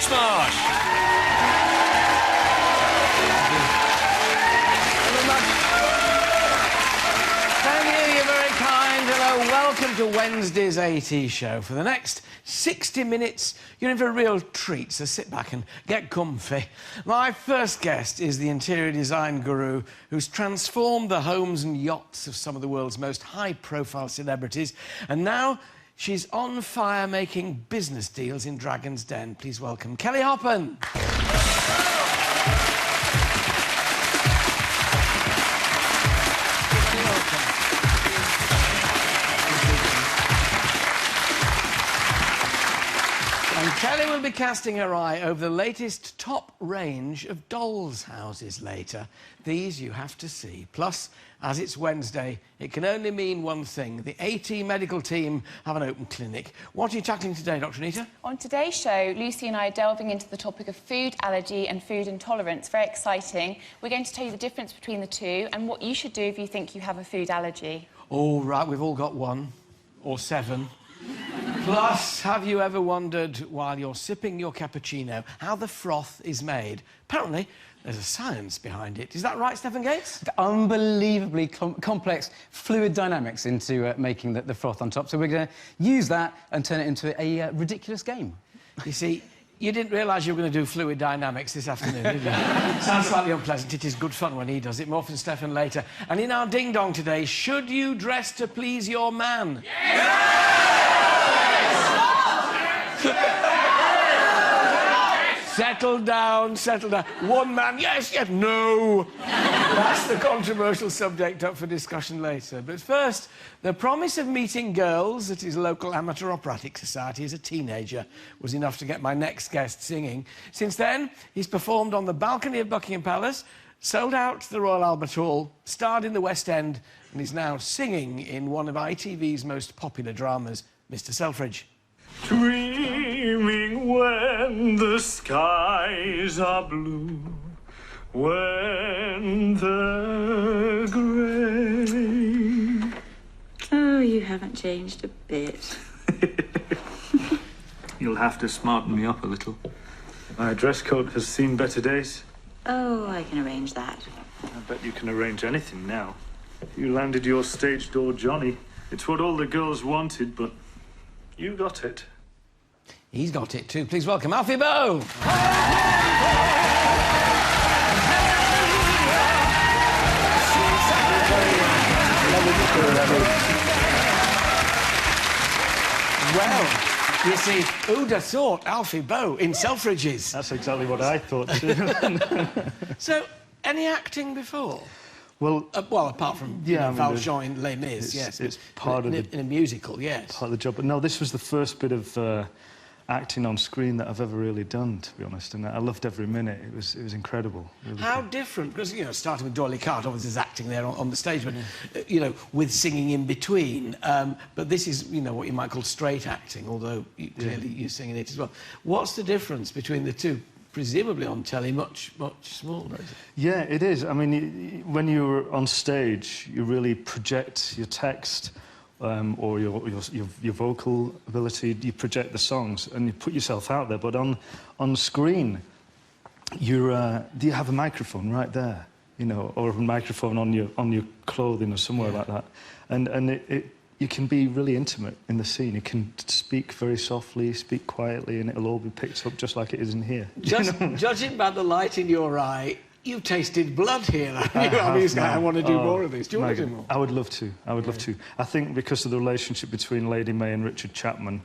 Titchmarsh. Thank you, you're very kind. Hello, welcome to Wednesday's AT show. For the next 60 minutes, you're in for a real treat, so sit back and get comfy. My first guest is the interior design guru who's transformed the homes and yachts of some of the world's most high-profile celebrities, and now she's on fire making business deals in Dragon's Den. Please welcome Kelly Hoppen. And Kelly will be casting her eye over the latest top range of dolls' houses later. These you have to see. Plus, as it's Wednesday, it can only mean one thing. The AT medical team have an open clinic. What are you tackling today, Dr. Anita? On today's show, Lucy and I are delving into the topic of food allergy and food intolerance. Very exciting. We're going to tell you the difference between the two and what you should do if you think you have a food allergy. Oh, right, we've all got one. Or 7. Plus, have you ever wondered, while you're sipping your cappuccino, how the froth is made? Apparently, there's a science behind it. Is that right, Stephen Gates? Unbelievably complex fluid dynamics into making the froth on top. So we're going to use that and turn it into a ridiculous game. You see, you didn't realise you were going to do fluid dynamics this afternoon, did you? Sounds slightly unpleasant. It is good fun when he does it. More from Stephen later. And in our ding-dong today, should you dress to please your man? Yes! Settle down, settle down. One man, yes, yes, no. That's the controversial subject up for discussion later. But first, the promise of meeting girls at his local amateur operatic society as a teenager was enough to get my next guest singing. Since then, he's performed on the balcony of Buckingham Palace, sold out the Royal Albert Hall, starred in the West End, and is now singing in one of ITV's most popular dramas, Mr. Selfridge. Dreaming when the skies are blue, when they're grey. Oh, you haven't changed a bit. You'll have to smarten me up a little. My dress coat has seen better days. Oh, I can arrange that. I bet you can arrange anything now. You landed your stage door Johnny. It's what all the girls wanted, but you got it. He's got it too. Please welcome Alfie Boe. Well, you see, who'd have thought Alfie Boe in Selfridges? That's exactly what I thought too. So, any acting before? Well, apart from Valjean in Les Mis, yes. It's part of in a musical, yes. Part of the job. But no, this was the first bit of acting on screen that I've ever really done, to be honest, and I loved every minute. It was incredible. Really How cool. different? Because, you know, starting with D'Oyly Carte, obviously there's acting there on the stage, but, you know, with singing in between. But this is, you know, what you might call straight acting, although clearly you sing in it as well. What's the difference between the two? Presumably on telly, much smaller, is it? Yeah, it is. I mean, when you're on stage, you really project your text or your vocal ability. You project the songs and you put yourself out there. But on screen, you have a microphone right there, you know, or a microphone on your clothing or somewhere like that, and you can be really intimate in the scene. You can speak very softly, speak quietly, and it'll all be picked up just like it is in here. Judging by the light in your eye, you've tasted blood here. I want to do more of this. Do you want to do more? I would love to. I would love to. I think because of the relationship between Lady May and Richard Chapman,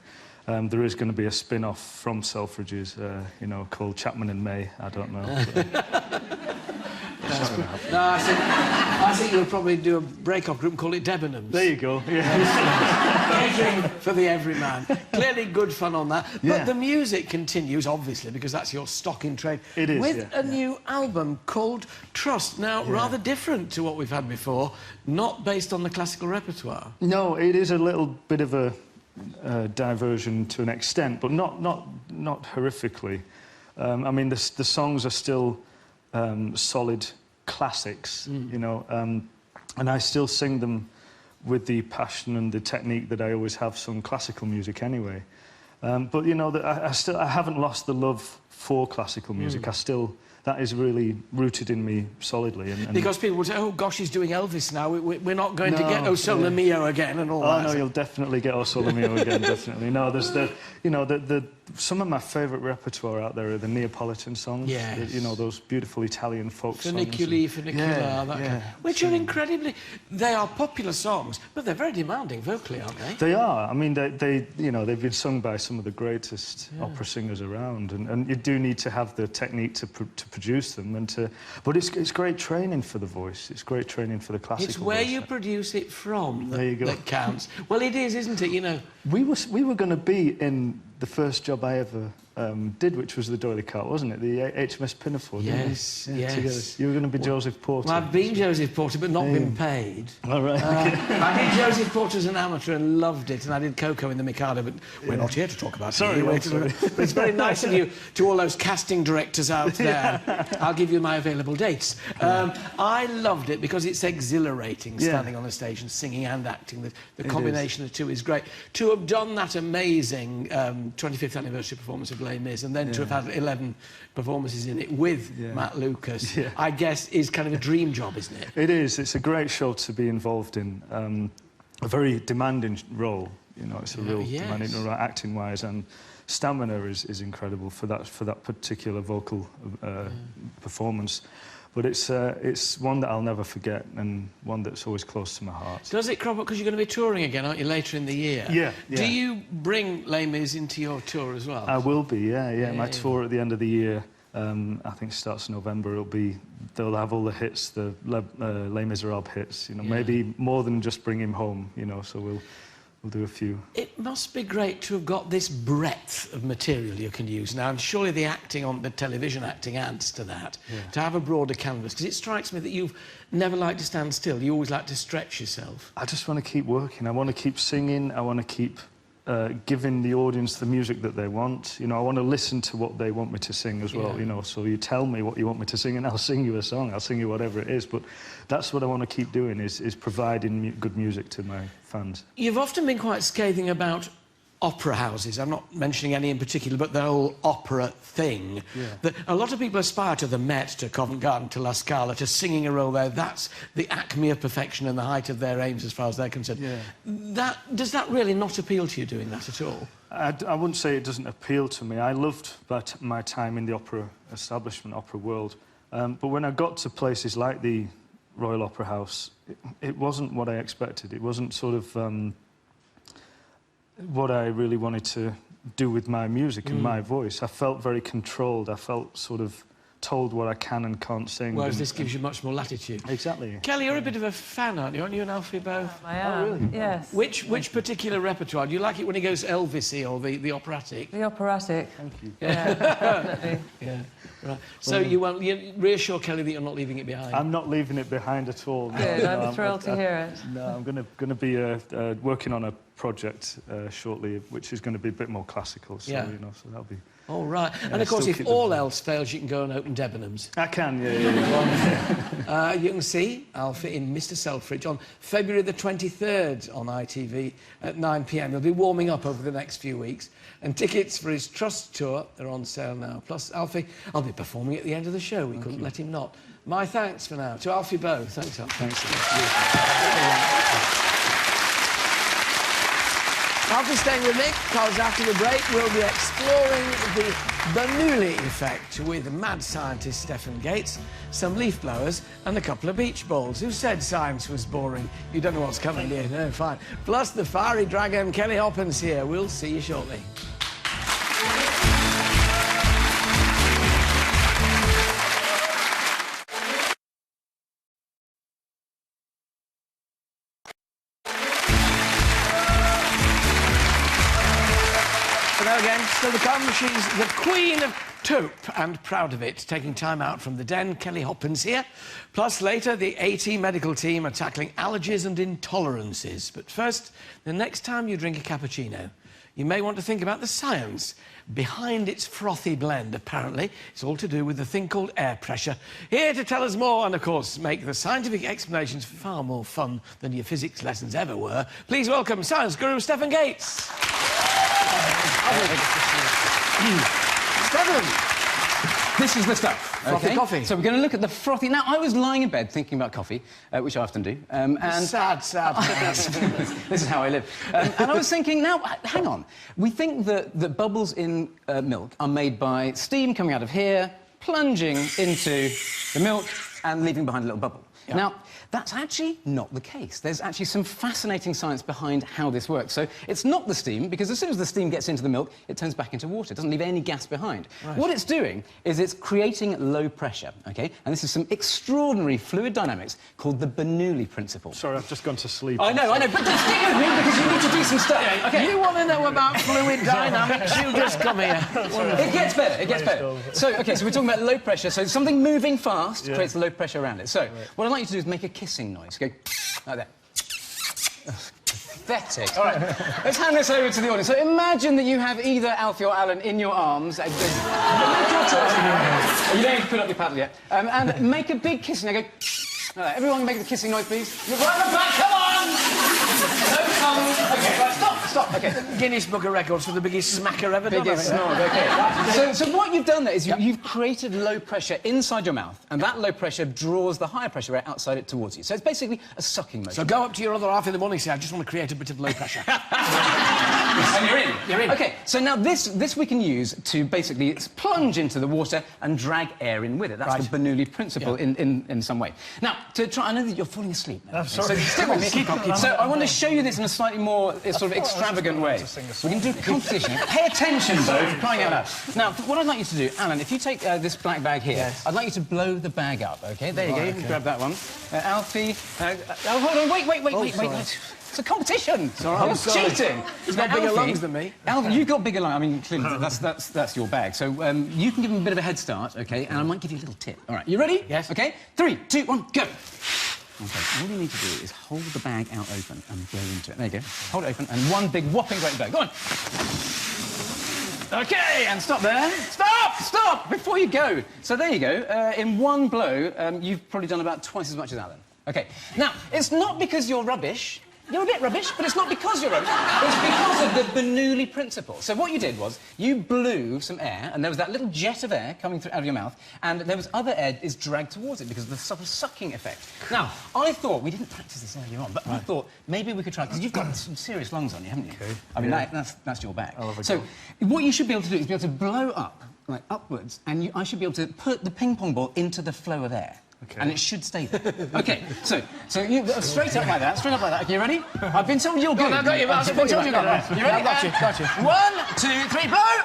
there is going to be a spin-off from Selfridges, you know, called Chapman and May. I don't know. No, I think you'll probably do a break-off group and call it Debenhams. There you go. Yeah. For the everyman. Clearly good fun on that. But the music continues, obviously, because that's your stock in trade. It is, with a new album called Trust. Now, rather different to what we've had before, not based on the classical repertoire. No, it is a little bit of a diversion to an extent, but not horrifically. I mean, the songs are still solid classics, you know, and I still sing them with the passion and the technique that I always have sung classical music anyway. But, you know, I haven't lost the love for classical music. That is really rooted in me solidly. And because people would say, oh, gosh, he's doing Elvis now. We're not going to get O Sole Mio again and all that. Oh, no, you'll definitely get O Sole Mio again, definitely. No, there's some of my favourite repertoire out there are the Neapolitan songs. Yes. You know, those beautiful Italian folk Funiculi, songs. Funicular, which are incredibly... They are popular songs, but they're very demanding vocally, aren't they? They are. I mean, you know, they've been sung by some of the greatest opera singers around, and you do need to have the technique to produce them, but it's great training for the voice. It's great training for the classical It's where voice. you produce it from There you go. that counts. Well, it is, isn't it? You know, we were going to be in the first job I ever did, which was the Doily Cart, wasn't it? The HMS Pinafore. Yes, didn't we? yes. Together. You were going to be Joseph Porter. well, I've been Joseph Porter, but not been paid. All right. I did Joseph Porter as an amateur and loved it, and I did Coco in the Mikado, but we're not here to talk about it. Sorry. But it's very nice of you, to all those casting directors out there. I'll give you my available dates. I loved it because it's exhilarating, standing on a stage and singing and acting. The combination of the two is great. To have done that amazing 25th anniversary performance of Les Mis, and then to have had 11 performances in it with Matt Lucas, I guess is kind of a dream job, isn't it? It is. It's a great show to be involved in. A very demanding role. You know, it's a real demanding role, acting-wise, and stamina is incredible for that particular vocal performance. But it's one that I'll never forget, and one that's always close to my heart. Does it crop up because you're going to be touring again, aren't you, later in the year? Yeah. Do you bring Les Mis into your tour as well? I will be, yeah. My tour at the end of the year, I think starts in November. They'll have all the hits, the Les Miserables hits. You know, maybe more than just Bring Him Home. You know, so we'll do a few. It must be great to have got this breadth of material you can use now, and surely the acting on the television acting adds to that, to have a broader canvas, because it strikes me that you've never liked to stand still. You always like to stretch yourself. I just want to keep working. I want to keep singing. I want to keep giving the audience the music that they want. You know, I want to listen to what they want me to sing as well, you know. So you tell me what you want me to sing and I'll sing you a song. I'll sing you whatever it is. But that's what I want to keep doing, is providing good music to my fans. You've often been quite scathing about opera houses. I'm not mentioning any in particular, but the whole opera thing. That a lot of people aspire to the Met, to Covent Garden, to La Scala, to singing a role there. That's the acme of perfection and the height of their aims as far as they're concerned. Does that really not appeal to you, doing that at all? I wouldn't say it doesn't appeal to me. I loved my time in the opera establishment, opera world. But when I got to places like the Royal Opera House, it wasn't what I expected. It wasn't sort of what I really wanted to do with my music and my voice. I felt very controlled. I felt sort of told what I can and can't sing. Whereas this gives you much more latitude. Exactly. Kelly, you're a bit of a fan, aren't you? Aren't you an Alfie Boe? I am. Oh, really? Yes. Which particular repertoire? Do you like it when he goes Elvis-y or the operatic? The operatic. Thank you. Yeah, definitely. Right. So you reassure Kelly that you're not leaving it behind? I'm not leaving it behind at all. No, Good, no, I'm thrilled to hear it. No, I'm going to be working on a project shortly, which is going to be a bit more classical. So, you know, so that'll be... Oh, right. And, of course, if all else fails, you can go and open Debenhams. I can, yeah. You can see Alfie in Mr Selfridge on February the 23rd on ITV at 9 p.m. He'll be warming up over the next few weeks. And tickets for his Trust tour are on sale now. Plus, Alfie, I'll be performing at the end of the show. We couldn't let him not. My thanks for now to Alfie Boe. Thanks, Alfie. Thanks. Alfie staying with me, because after the break we'll be exploring the Bernoulli effect with mad scientist Stephen Gates, some leaf blowers and a couple of beach balls. Who said science was boring? You don't know what's coming, dear. No, fine. Plus the fiery dragon Kelly Hoppins here. We'll see you shortly. Hello again, still to come. She's the Queen of Taupe and proud of it, taking time out from the den. Kelly Hoppins here. Plus, later, the AT medical team are tackling allergies and intolerances. But first, the next time you drink a cappuccino, you may want to think about the science behind its frothy blend. Apparently, it's all to do with the thing called air pressure. Here to tell us more and, of course, make the scientific explanations far more fun than your physics lessons ever were, please welcome science guru Stephen Gates. Stephen, This is the stuff. Frothy coffee. So we're going to look at the frothy... Now, I was lying in bed thinking about coffee, which I often do, and... Sad. This is how I live. And I was thinking, now, hang on. We think that bubbles in milk are made by steam coming out of here, plunging into the milk, and leaving behind a little bubble. Yeah. Now, that's actually not the case. There's actually some fascinating science behind how this works. So it's not the steam, because as soon as the steam gets into the milk, it turns back into water. It doesn't leave any gas behind. Right. What it's doing is it's creating low pressure, OK? And this is some extraordinary fluid dynamics called the Bernoulli principle. Sorry, I've just gone to sleep. I know, but stick with me, because you need to do some stuff. Yeah, OK? You want to know about fluid dynamics? You just come here. It gets better, it gets better. So, OK, so we're talking about low pressure. So something moving fast creates low pressure around it. So what I'd like you to do is make a kissing noise. Go like that. Pathetic. All right, let's hand this over to the audience. So imagine that you have either Alfie or Alan in your arms. You don't need to put up your paddle yet. And make a big kissing. Go. Everyone make the kissing noise, please. You're right at the back. Come on. No tongue. OK, right, stop. OK. Guinness Book of Records for the biggest smacker ever done. Biggest snog, OK. So what you've done there is you've created low pressure inside your mouth, and that low pressure draws the higher pressure air outside it towards you. So it's basically a sucking motion. So go up to your other half in the morning and say, I just want to create a bit of low pressure. And you're in. OK, so now this we can use to basically plunge into the water and drag air in with it. That's the Bernoulli principle in some way. Now, to try... I know that you're falling asleep now. I'm sorry. So stick with me. Keep on. So I want to show you this in a slightly more sort of extravagant way. We can do a competition. Pay attention, though, for crying out loud. Now, what I'd like you to do, Alan, if you take this black bag here, I'd like you to blow the bag up, OK? There you go. You can grab that one. Alfie... oh, hold on. Wait. It's a competition. I'm sorry. Cheating. He's got bigger lungs than me. Alfie, you've got bigger lungs. I mean, clearly, that's your bag. So you can give him a bit of a head start, OK? And I might give you a little tip. All right, you ready? Yes. OK? 3, 2, 1, go. OK, all you need to do is hold the bag out open and go into it. There you go. Hold it open, and one big whopping great bag. Go on. OK, and stop there. Stop! Before you go. So there you go. In one blow, you've probably done about twice as much as Alan. OK. Now, it's not because you're rubbish. You're a bit rubbish, but it's not because you're rubbish. It's because of the Bernoulli principle. So what you did was you blew some air, and there was that little jet of air coming through out of your mouth, and there was other air is dragged towards it because of the sort of sucking effect. Now, I thought... We didn't practice this earlier on, but I thought maybe we could try... Because you've got some serious lungs on you, haven't you? Okay. I mean, that's your bag. So what you should be able to do is be able to blow up, like, upwards, and I should be able to put the ping-pong ball into the flow of air. Okay. And it should stay there. OK, so you straight up like that. OK, you ready? I've been told you're good. I've got you, I've been told you're good. You ready? Got you. 1, 2, 3, blow!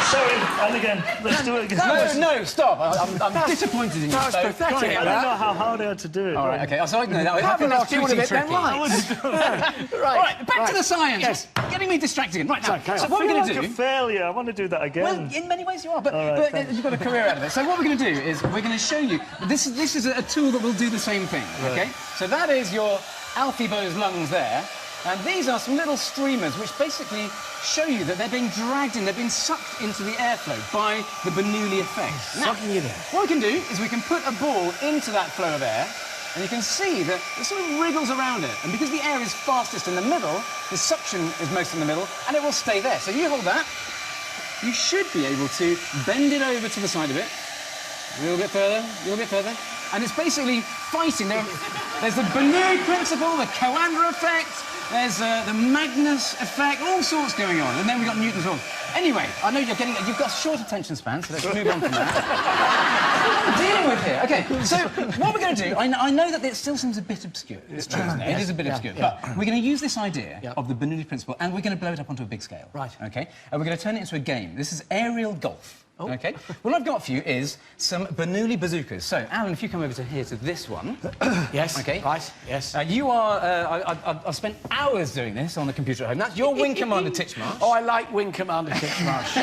Sorry, and again. Let's do it again. No, stop. I'm disappointed in you. That was pathetic. I don't know how hard I had to do it. All right, OK. So I know that. Have a lot pretty of it then, tricky. right. All right, back to the science. Yes. Getting me distracted again. Right, now, so I what we're feel going to like do... a failure. I want to do that again. Well, in many ways you are, but thanks. you've got a career out of it. So what we're going to do is we're going to show you... This is a tool that will do the same thing, OK? So that is your Alfie Boe's lungs there, and these are some little streamers which basically show you that they're being dragged in, they're being sucked into the airflow by the Bernoulli effect. Sucking it in. What we can do is we can put a ball into that flow of air, and you can see that it sort of wriggles around it. And because the air is fastest in the middle, the suction is most in the middle, and it will stay there. So you hold that, you should be able to bend it over to the side of it. A little bit further, And it's basically fighting. There's the Bernoulli principle, the Coanda effect, there's the Magnus effect, all sorts going on. And then we've got Newton's law. Anyway, I know you've got short attention spans, so let's move on from that. What are we dealing with here? OK, so what we're going to do, I know that it still seems a bit obscure. It's true, isn't it? It is a bit obscure. But we're going to use this idea of the Bernoulli principle, and we're going to blow it up onto a big scale. Right. OK? And we're going to turn it into a game. This is aerial golf. Oh. OK? What I've got for you is some Bernoulli bazookas. So, Alan, if you come over to here to this one. Yes. OK? Right, yes. You are... I've spent hours doing this on the computer at home. That's your Wing Commander Titchmarsh. Oh, I like Wing Commander Titchmarsh.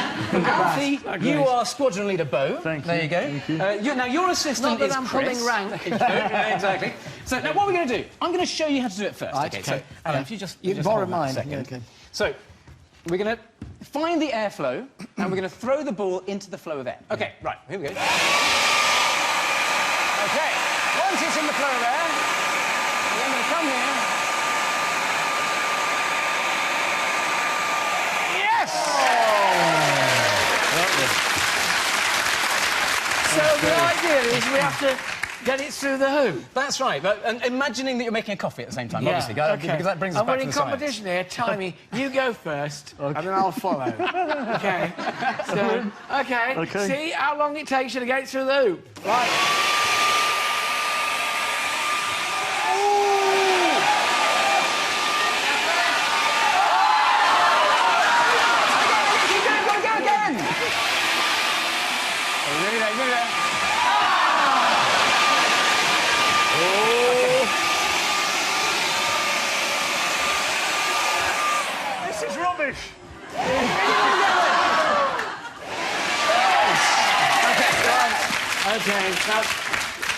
Alfie, you are Squadron Leader Boe. Thank you. There you go. Thank you. Now, your assistant Not that is I'm Chris. pulling rank. Exactly. So, now, what we're going to do, I'm going to show you how to do it first. Right, OK, so, Alan, if you just... You just borrow hold that mine. a second. Yeah, OK. So, we're going to find the airflow, and we're going to throw the ball into the flow of air. OK, right, here we go. OK, once it's in the flow of air, we're going to come here. Yes! So the idea is we have to get it through the hoop. That's right, but and imagining that you're making a coffee at the same time, obviously, because that brings us and back we're to in the science. competition here. Timey, you go first, and then I'll follow. OK? So, OK. See how long it takes you to get it through the hoop. Right. This is rubbish. OK, now...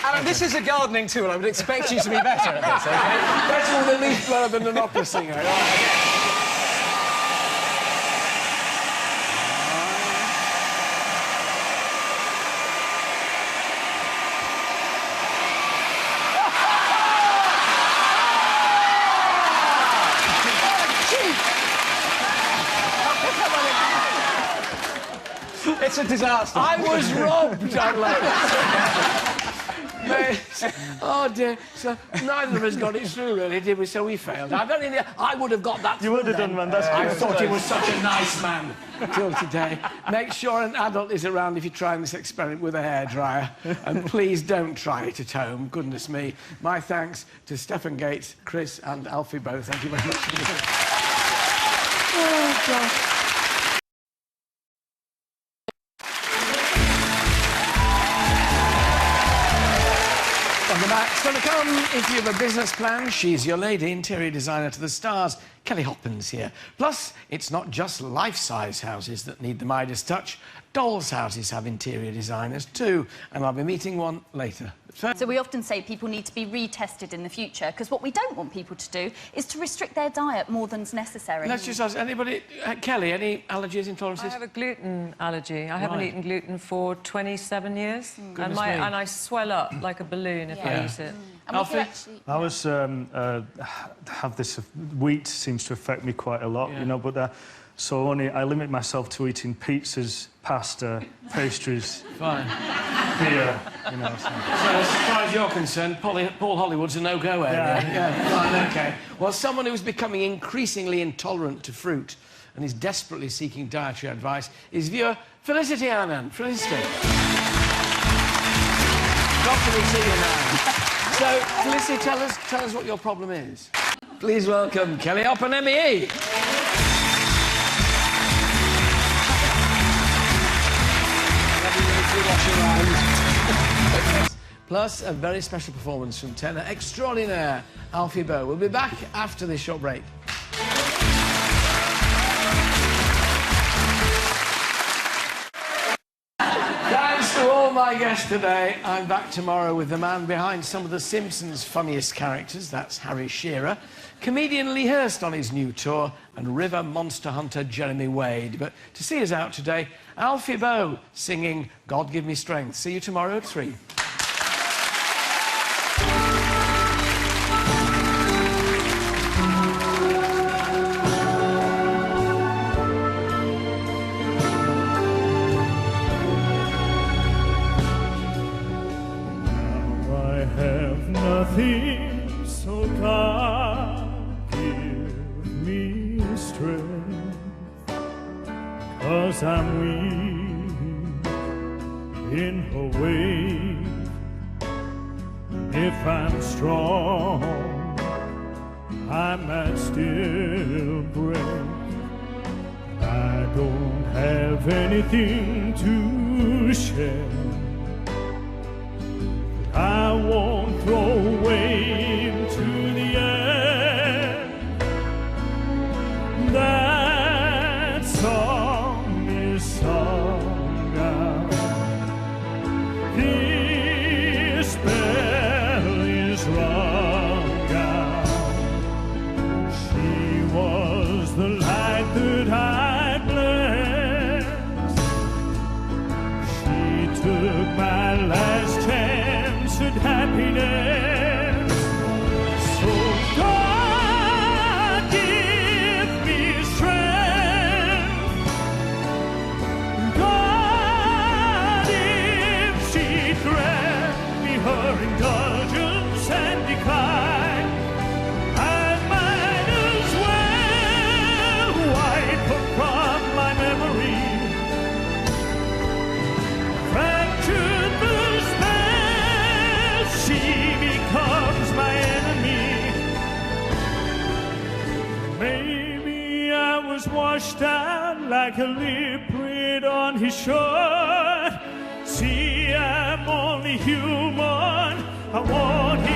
Alan, this is a gardening tool. I would expect you to be better at this, OK? Better with a leaf blower than an opera singer. Right? It's a disaster. I was robbed, I Mate, oh dear. So neither of us got it through, really, did we? So we failed. I would have got that. You would have done, man. That's I good. thought he was such a nice man till today. Make sure an adult is around if you're trying this experiment with a hairdryer. And please don't try it at home. Goodness me. My thanks to Stephen Gates, Chris and Alfie Boe. Thank you very much. Oh, gosh. On the back's going to come, if you have a business plan, she's your lady, interior designer to the stars. Kelly Hoppins here. Plus, it's not just life-size houses that need the Midas touch. Dolls' houses have interior designers too, and I'll be meeting one later. So we often say people need to be retested in the future, because what we don't want people to do is to restrict their diet more than's necessary. Let's just ask anybody... Kelly, any allergies, intolerances? I have a gluten allergy. I haven't eaten gluten for 27 years. Goodness me. And I swell up like a balloon if I eat it. And we can Alfie? actually... I was have this wheat seems to affect me quite a lot, you know, but so I limit myself to eating pizzas, pasta, pastries, Fine. beer, you know. So, as far as you're concerned, Paul Hollywood's a no-go area. Yeah, fine, OK. Well, someone who's becoming increasingly intolerant to fruit and is desperately seeking dietary advice is viewer Felicity Annan. Felicity. Lovely to see you now. So, Felicity, tell us what your problem is. Please welcome Kelly Hoppin, MEE. Plus, a very special performance from tenor extraordinaire Alfie Boe. We'll be back after this short break. Thanks to all my guests today. I'm back tomorrow with the man behind some of The Simpsons' funniest characters. That's Harry Shearer. Comedian Lee Hurst on his new tour, and river monster hunter Jeremy Wade. But to see us out today, Alfie Boe singing God Give Me Strength. See you tomorrow at 3. I have nothing, so God give me strength, 'cause I'm weak in her way. If I'm strong, I might still break. I don't have anything to share. I won't throw away into the air. That song is sung out. This spell is rung out. She was the light that I blessed. She took my last chance at happiness. So God give me strength. God, if she washed down like a lip print on his shirt. See, I'm only human. I want him.